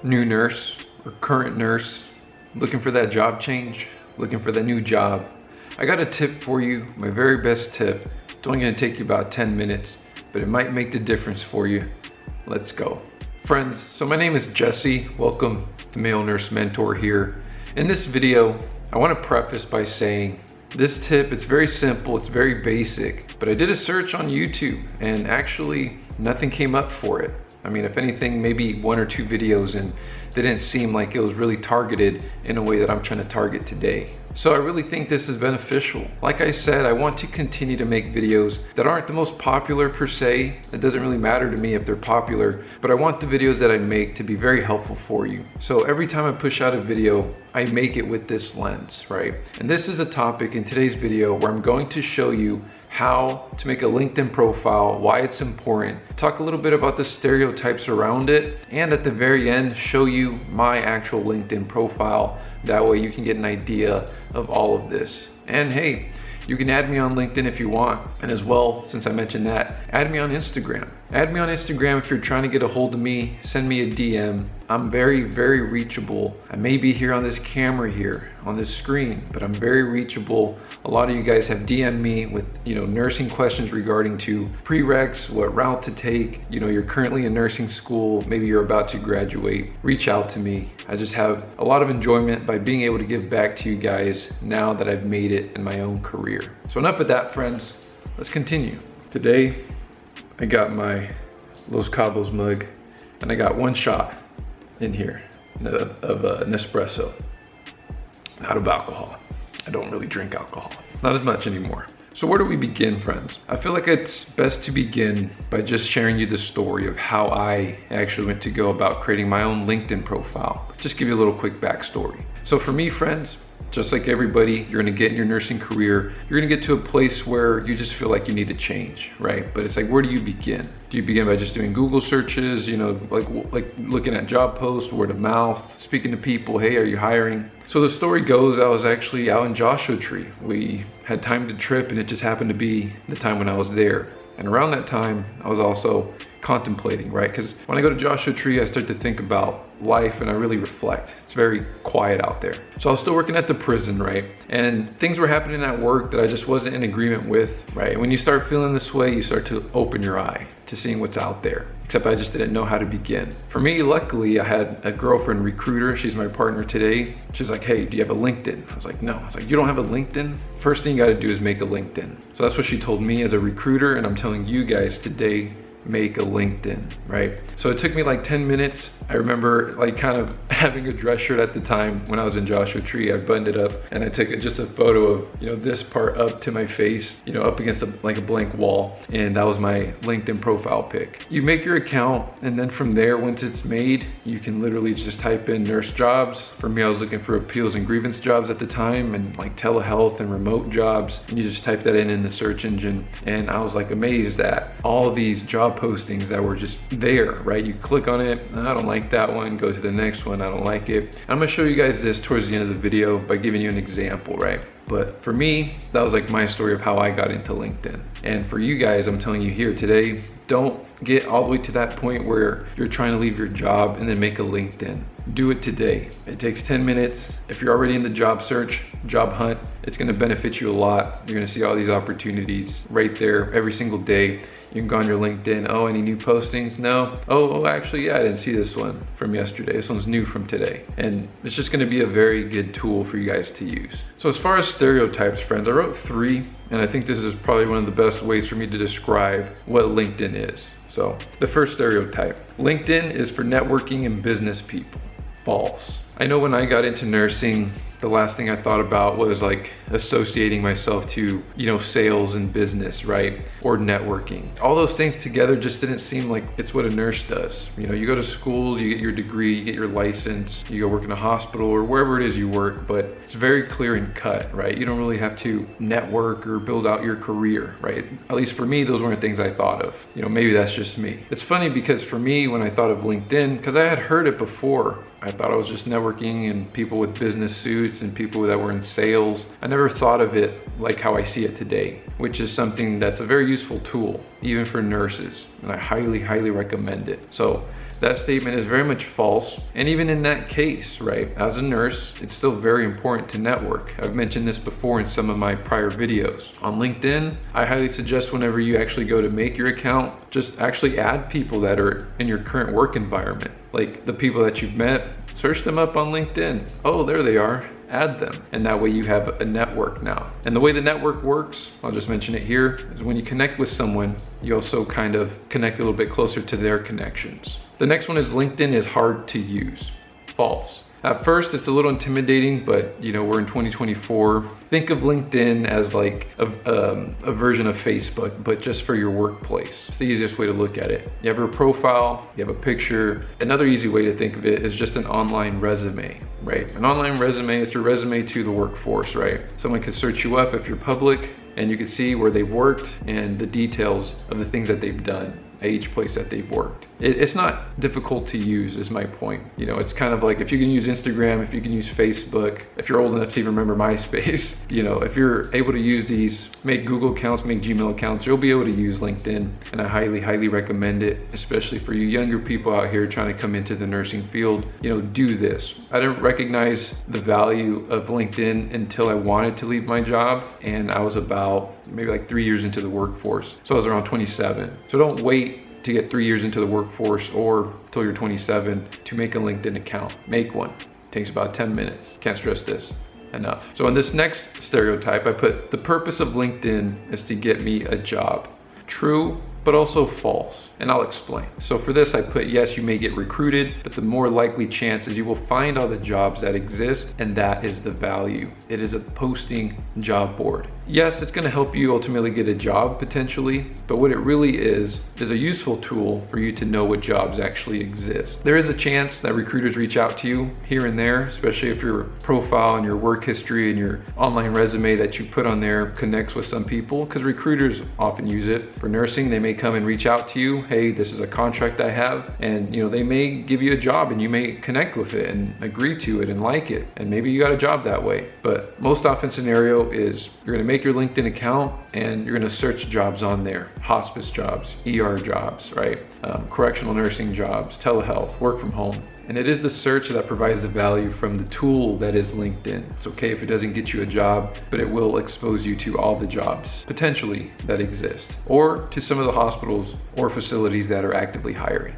new nurse or current nurse, looking for that job change, looking for that new job, I got a tip for you, my very best tip. It's only gonna take you about 10 minutes, but it might make the difference for you. Let's go. Friends, so my name is Jesse. Welcome to Male Nurse Mentor here. In this video, I wanna preface by saying, this tip, it's very simple, it's very basic, but I did a search on YouTube and actually nothing came up for it. I mean, if anything, maybe 1 or 2 videos, and they didn't seem like it was really targeted in a way that I'm trying to target today. So I really think this is beneficial. Like I said, I want to continue to make videos that aren't the most popular per se. It doesn't really matter to me if they're popular, but I want the videos that I make to be very helpful for you. So every time I push out a video, I make it with this lens, right? And this is a topic in today's video where I'm going to show you how to make a LinkedIn profile, why it's important, talk a little bit about the stereotypes around it, and at the very end, show you my actual LinkedIn profile. That way you can get an idea of all of this. And hey, you can add me on LinkedIn if you want. And as well, since I mentioned that, add me on Instagram. Add me on Instagram if you're trying to get a hold of me, send me a DM. I'm very, very reachable. I may be here on this camera here, on this screen, but I'm very reachable. A lot of you guys have DM'd me with, nursing questions regarding to prereqs, what route to take. You're currently in nursing school, maybe you're about to graduate. Reach out to me. I just have a lot of enjoyment by being able to give back to you guys now that I've made it in my own career. So enough of that, friends. Let's continue. Today, I got my Los Cabos mug, and I got 1 shot in here of Nespresso, not of alcohol. I don't really drink alcohol, not as much anymore. So where do we begin, friends? I feel like it's best to begin by just sharing you the story of how I actually went to go about creating my own LinkedIn profile. Just give you a little quick backstory. So for me, friends, just like everybody, you're gonna get in your nursing career, you're gonna get to a place where you just feel like you need to change, right? But it's like, where do you begin? Do you begin by just doing Google searches, like looking at job posts, word of mouth, speaking to people, hey, are you hiring? So the story goes, I was actually out in Joshua Tree. We had timed a trip, and it just happened to be the time when I was there. And around that time, I was also contemplating, right? Because when I go to Joshua Tree, I start to think about life and I really reflect. It's very quiet out there. So I was still working at the prison, right? And things were happening at work that I just wasn't in agreement with, right? When you start feeling this way, you start to open your eye to seeing what's out there. Except I just didn't know how to begin. For me, luckily, I had a girlfriend recruiter. She's my partner today. She's like, hey, do you have a LinkedIn? I was like, no. I was like, you don't have a LinkedIn? First thing you gotta do is make a LinkedIn. So that's what she told me as a recruiter, and I'm telling you guys today, make a LinkedIn, right? So it took me like 10 minutes. I remember like kind of having a dress shirt at the time when I was in Joshua Tree. I buttoned it up and I took just a photo of, this part up to my face, up against a blank wall. And that was my LinkedIn profile pic. You make your account, and then from there, once it's made, you can literally just type in nurse jobs. For me, I was looking for appeals and grievance jobs at the time, and like telehealth and remote jobs. And you just type that in the search engine. And I was like amazed at all these job postings that were just there, right? You click on it, I don't like that one, go to the next one, I don't like it. I'm gonna show you guys this towards the end of the video by giving you an example, right? But for me, that was like my story of how I got into LinkedIn. And for you guys, I'm telling you here today, don't get all the way to that point where you're trying to leave your job and then make a LinkedIn. Do it today. It takes 10 minutes. If you're already in the job search, job hunt, it's gonna benefit you a lot. You're gonna see all these opportunities right there every single day. You can go on your LinkedIn, oh, any new postings? No? Oh, actually, yeah, I didn't see this one from yesterday. This one's new from today. And it's just gonna be a very good tool for you guys to use. So as far as stereotypes, friends, I wrote 3, and I think this is probably one of the best ways for me to describe what LinkedIn is. So the first stereotype, LinkedIn is for networking and business people. False. I know when I got into nursing, the last thing I thought about was like associating myself to, sales and business, right? Or networking. All those things together just didn't seem like it's what a nurse does. You go to school, you get your degree, you get your license, you go work in a hospital or wherever it is you work, but it's very clear and cut, right? You don't really have to network or build out your career, right? At least for me, those weren't things I thought of. Maybe that's just me. It's funny because for me, when I thought of LinkedIn, because I had heard it before, I thought I was just networking and people with business suits and people that were in sales. I never thought of it like how I see it today, which is something that's a very useful tool, even for nurses. And I highly, highly recommend it. So that statement is very much false. And even in that case, right, as a nurse, it's still very important to network. I've mentioned this before in some of my prior videos. On LinkedIn, I highly suggest whenever you actually go to make your account, just actually add people that are in your current work environment. Like the people that you've met, search them up on LinkedIn. Oh, there they are. Add them. And that way you have a network now. And the way the network works, I'll just mention it here, is when you connect with someone, you also kind of connect a little bit closer to their connections. The next one is LinkedIn is hard to use. False. At first, it's a little intimidating, but you know, we're in 2024. Think of LinkedIn as like a version of Facebook, but just for your workplace. It's the easiest way to look at it. You have a profile, you have a picture. Another easy way to think of it is just an online resume, right? An online resume is your resume to the workforce, right? Someone could search you up if you're public, and you can see where they've worked and the details of the things that they've done at each place that they've worked. It's not difficult to use is my point. You know, it's kind of like if you can use Instagram, if you can use Facebook, if you're old enough to even remember MySpace, you know, if you're able to use these, make Google accounts, make Gmail accounts, you'll be able to use LinkedIn. And I highly, highly recommend it, especially for you younger people out here trying to come into the nursing field. You know, do this. I didn't recognize the value of LinkedIn until I wanted to leave my job, and I was about maybe like 3 years into the workforce. So I was around 27. So don't wait to get 3 years into the workforce or till you're 27 to make a LinkedIn account. Make one. It takes about 10 minutes. Can't stress this enough. So in this next stereotype, I put the purpose of LinkedIn is to get me a job. True, but also false, and I'll explain. So for this, I put yes, you may get recruited, but the more likely chance is you will find all the jobs that exist, and that is the value. It is a posting job board. Yes, it's gonna help you ultimately get a job potentially, but what it really is a useful tool for you to know what jobs actually exist. There is a chance that recruiters reach out to you here and there, especially if your profile and your work history and your online resume that you put on there connects with some people, because recruiters often use it. For nursing, they may come and reach out to you. Hey, this is a contract I have, and you know, they may give you a job and you may connect with it and agree to it and like it, and maybe you got a job that way. But most often scenario is you're gonna make your LinkedIn account and you're gonna search jobs on there. Hospice jobs, ER jobs, right? Correctional nursing jobs, telehealth, work from home. And it is the search that provides the value from the tool that is LinkedIn. It's okay if it doesn't get you a job, but it will expose you to all the jobs potentially that exist, or to some of the hospitals or facilities that are actively hiring.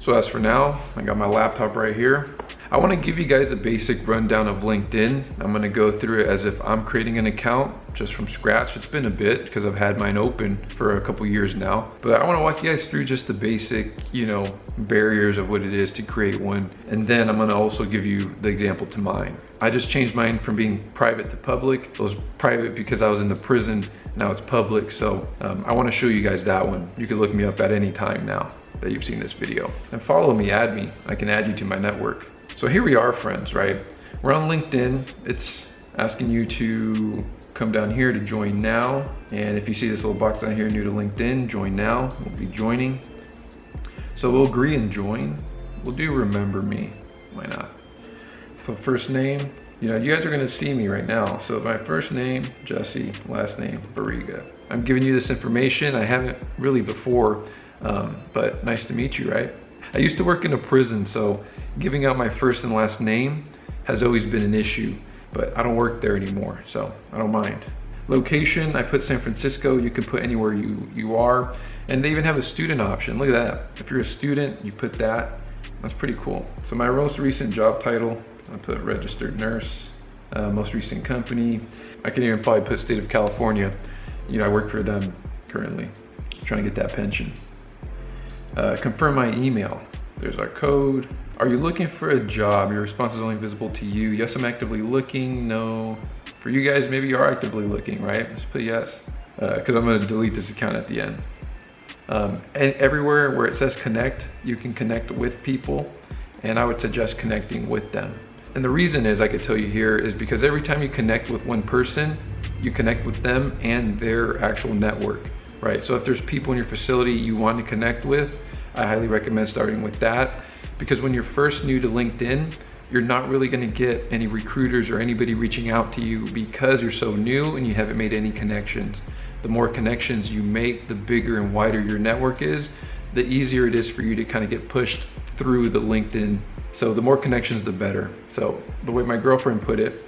So as for now, I got my laptop right here. I want to give you guys a basic rundown of LinkedIn. I'm going to go through it as if I'm creating an account just from scratch. It's been a bit because I've had mine open for a couple years now, but I want to walk you guys through just the basic, you know, barriers of what it is to create one. And then I'm going to also give you the example to mine. I just changed mine from being private to public. It was private because I was in the prison. Now it's public. So I want to show you guys that one. You can look me up at any time now that you've seen this video, and follow me, add me. I can add you to my network. So here we are, friends, right? We're on LinkedIn. It's asking you to come down here to join now. And if you see this little box down here, new to LinkedIn, join now. We'll be joining. So we'll agree and join. We'll do remember me. Why not? So first name, you know, you guys are gonna see me right now. So my first name, Jesse, last name, Barriga. I'm giving you this information. I haven't really before, but nice to meet you, right? I used to work in a prison, so giving out my first and last name has always been an issue, but I don't work there anymore, so I don't mind. Location, I put San Francisco. You can put anywhere you are, and they even have a student option. Look at that. If you're a student, you put that. That's pretty cool. So my most recent job title, I put registered nurse. Most recent company, I can even probably put state of California. You know, I work for them currently, trying to get that pension. Confirm my email. There's our code. Are you looking for a job? Your response is only visible to you. Yes, I'm actively looking. No. For you guys, maybe you are actively looking, right? Just put yes, because I'm gonna delete this account at the end. And everywhere where it says connect, you can connect with people, and I would suggest connecting with them. And the reason is, I could tell you here, is because every time you connect with one person, you connect with them and their actual network, right? So if there's people in your facility you want to connect with, I highly recommend starting with that, because when you're first new to LinkedIn, you're not really gonna get any recruiters or anybody reaching out to you because you're so new and you haven't made any connections. The more connections you make, the bigger and wider your network is, the easier it is for you to kind of get pushed through the LinkedIn. So the more connections, the better. So the way my girlfriend put it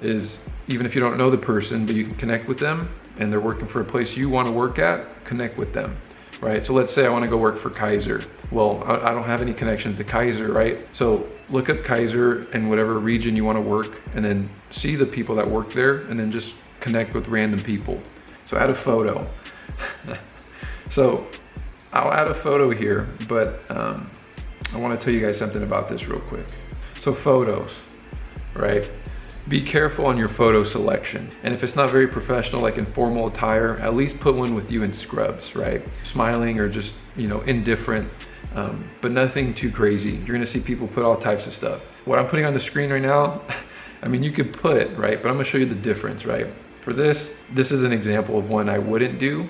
is, even if you don't know the person, but you can connect with them and they're working for a place you want to work at, connect with them, right? So let's say I want to go work for Kaiser. Well, I don't have any connections to Kaiser, right? So look up Kaiser in whatever region you want to work, and then see the people that work there, and then just connect with random people. So add a photo. So I'll add a photo here, but I want to tell you guys something about this real quick. So photos, right? Be careful on your photo selection. And if it's not very professional, like in formal attire, at least put one with you in scrubs, right? Smiling or just, indifferent, but nothing too crazy. You're gonna see people put all types of stuff. What I'm putting on the screen right now, I mean, you could put, right? But I'm gonna show you the difference, right? For this is an example of one I wouldn't do,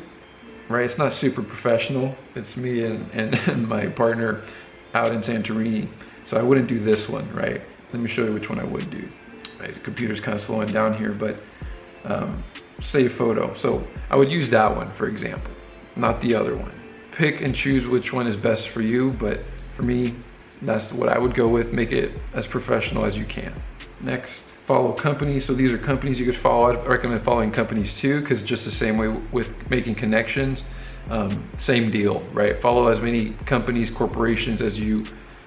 right? It's not super professional. It's me and my partner out in Santorini. So I wouldn't do this one, right? Let me show you which one I would do. Right, the computer's kind of slowing down here, but save photo. So I would use that one, for example, not the other one. Pick and choose which one is best for you, but for me, that's what I would go with. Make it as professional as you can. Next, follow companies. So these are companies you could follow. I'd recommend following companies too, because just the same way with making connections, same deal, right? Follow as many companies, corporations as you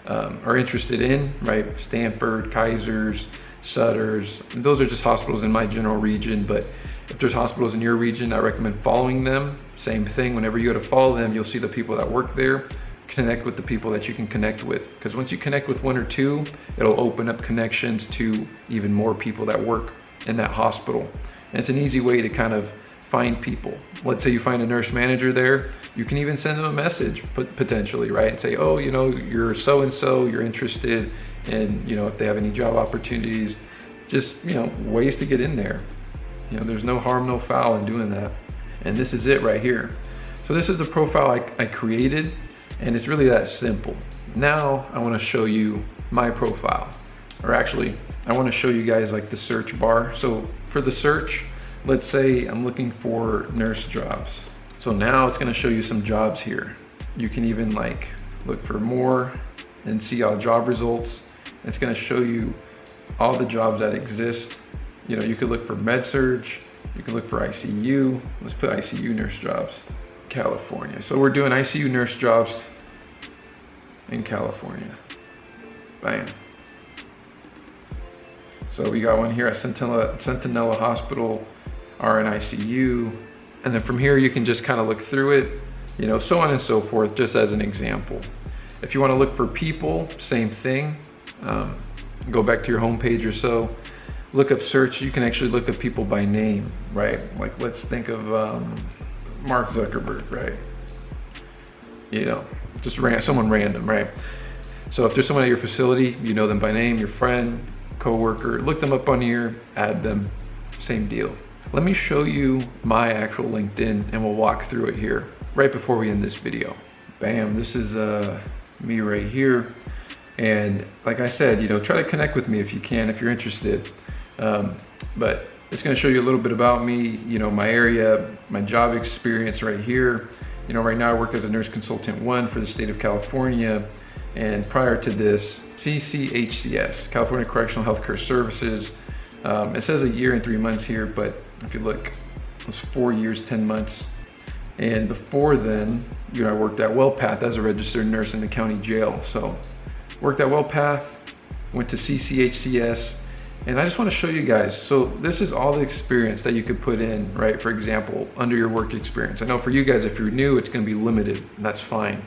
are interested in, right? Stanford, Kaiser's, Sutter's, those are just hospitals in my general region, but if there's hospitals in your region, I recommend following them. Same thing, whenever you go to follow them, you'll see the people that work there, connect with the people that you can connect with, because once you connect with one or two, it'll open up connections to even more people that work in that hospital. And it's an easy way to kind of find people. Let's say you find a nurse manager there, you can even send them a message potentially, right? And say, oh, you're so-and-so, you're interested in, if they have any job opportunities, just, ways to get in there. There's no harm, no foul in doing that. And this is it right here. So this is the profile I created, and it's really that simple. Now I want to show you my profile, or actually I want to show you guys like the search bar. So for the search, let's say I'm looking for nurse jobs. So now it's going to show you some jobs here. You can even like look for more and see all job results. It's going to show you all the jobs that exist. You could look for med surge, you can look for ICU. Let's put ICU nurse jobs, California. So we're doing ICU nurse jobs in California. Bam. So we got one here at Centinela Hospital, RN ICU. And then from here, you can just kind of look through it, so on and so forth, just as an example. If you want to look for people, same thing. Go back to your homepage or so. Look up search. You can actually look up people by name, right? Like let's think of Mark Zuckerberg, right? Just someone random, right? So if there's someone at your facility, you know them by name, your friend, coworker, look them up on here, add them, same deal. Let me show you my actual LinkedIn and we'll walk through it here right before we end this video. Bam, this is me right here. And like I said, try to connect with me if you can, if you're interested. But it's going to show you a little bit about me, my area, my job experience right here. Right now I work as a nurse consultant 1 for the state of California. And prior to this, CCHCS, California Correctional Healthcare Services. It says a year and 3 months here, but if you look, it was 4 years, 10 months. And before then, I worked at WellPath as a registered nurse in the county jail. So worked at WellPath, went to CCHCS, and I just want to show you guys. So this is all the experience that you could put in, right? For example, under your work experience. I know for you guys, if you're new, it's going to be limited, and that's fine.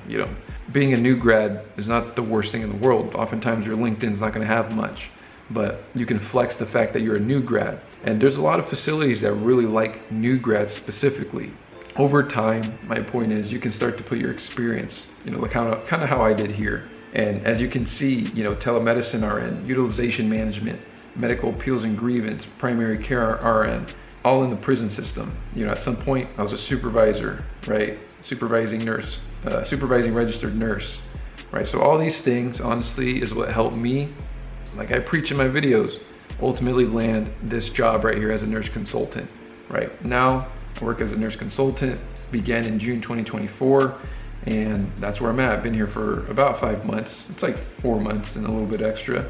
Being a new grad is not the worst thing in the world. Oftentimes your LinkedIn's not going to have much, but you can flex the fact that you're a new grad. And there's a lot of facilities that really like new grads specifically. Over time, my point is you can start to put your experience, like kind of how I did here. And as you can see, telemedicine RN, utilization management, medical appeals and grievance, primary care RN, all in the prison system. At some point I was a supervisor, right? Supervising registered nurse, right? So all these things, honestly, is what helped me, like I preach in my videos, ultimately land this job right here as a nurse consultant, right? Now I work as a nurse consultant, began in June 2024, and that's where I'm at. I've been here for about 5 months. It's like 4 months and a little bit extra.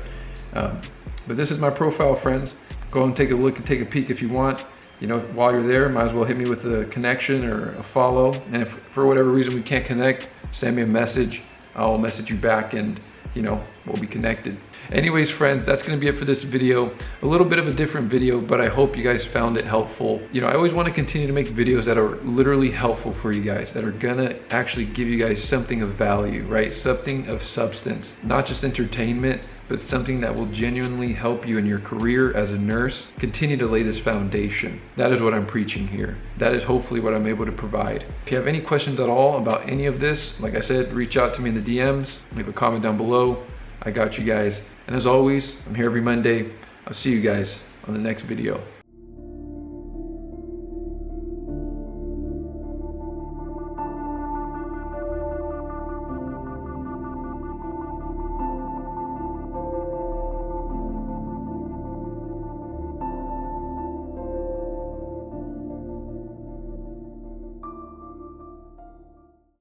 But this is my profile, friends. Go and take a look and take a peek if you want. You know, while you're there, might as well hit me with a connection or a follow. And if for whatever reason we can't connect, send me a message. I'll message you back and, you know, we'll be connected. Anyways, friends, that's gonna be it for this video. A little bit of a different video, but I hope you guys found it helpful. You know, I always wanna continue to make videos that are literally helpful for you guys, that are gonna actually give you guys something of value, right? Something of substance, not just entertainment, but something that will genuinely help you in your career as a nurse. Continue to lay this foundation. That is what I'm preaching here. That is hopefully what I'm able to provide. If you have any questions at all about any of this, like I said, reach out to me in the DMs, leave a comment down below. I got you guys. And as always, I'm here every Monday. I'll see you guys on the next video.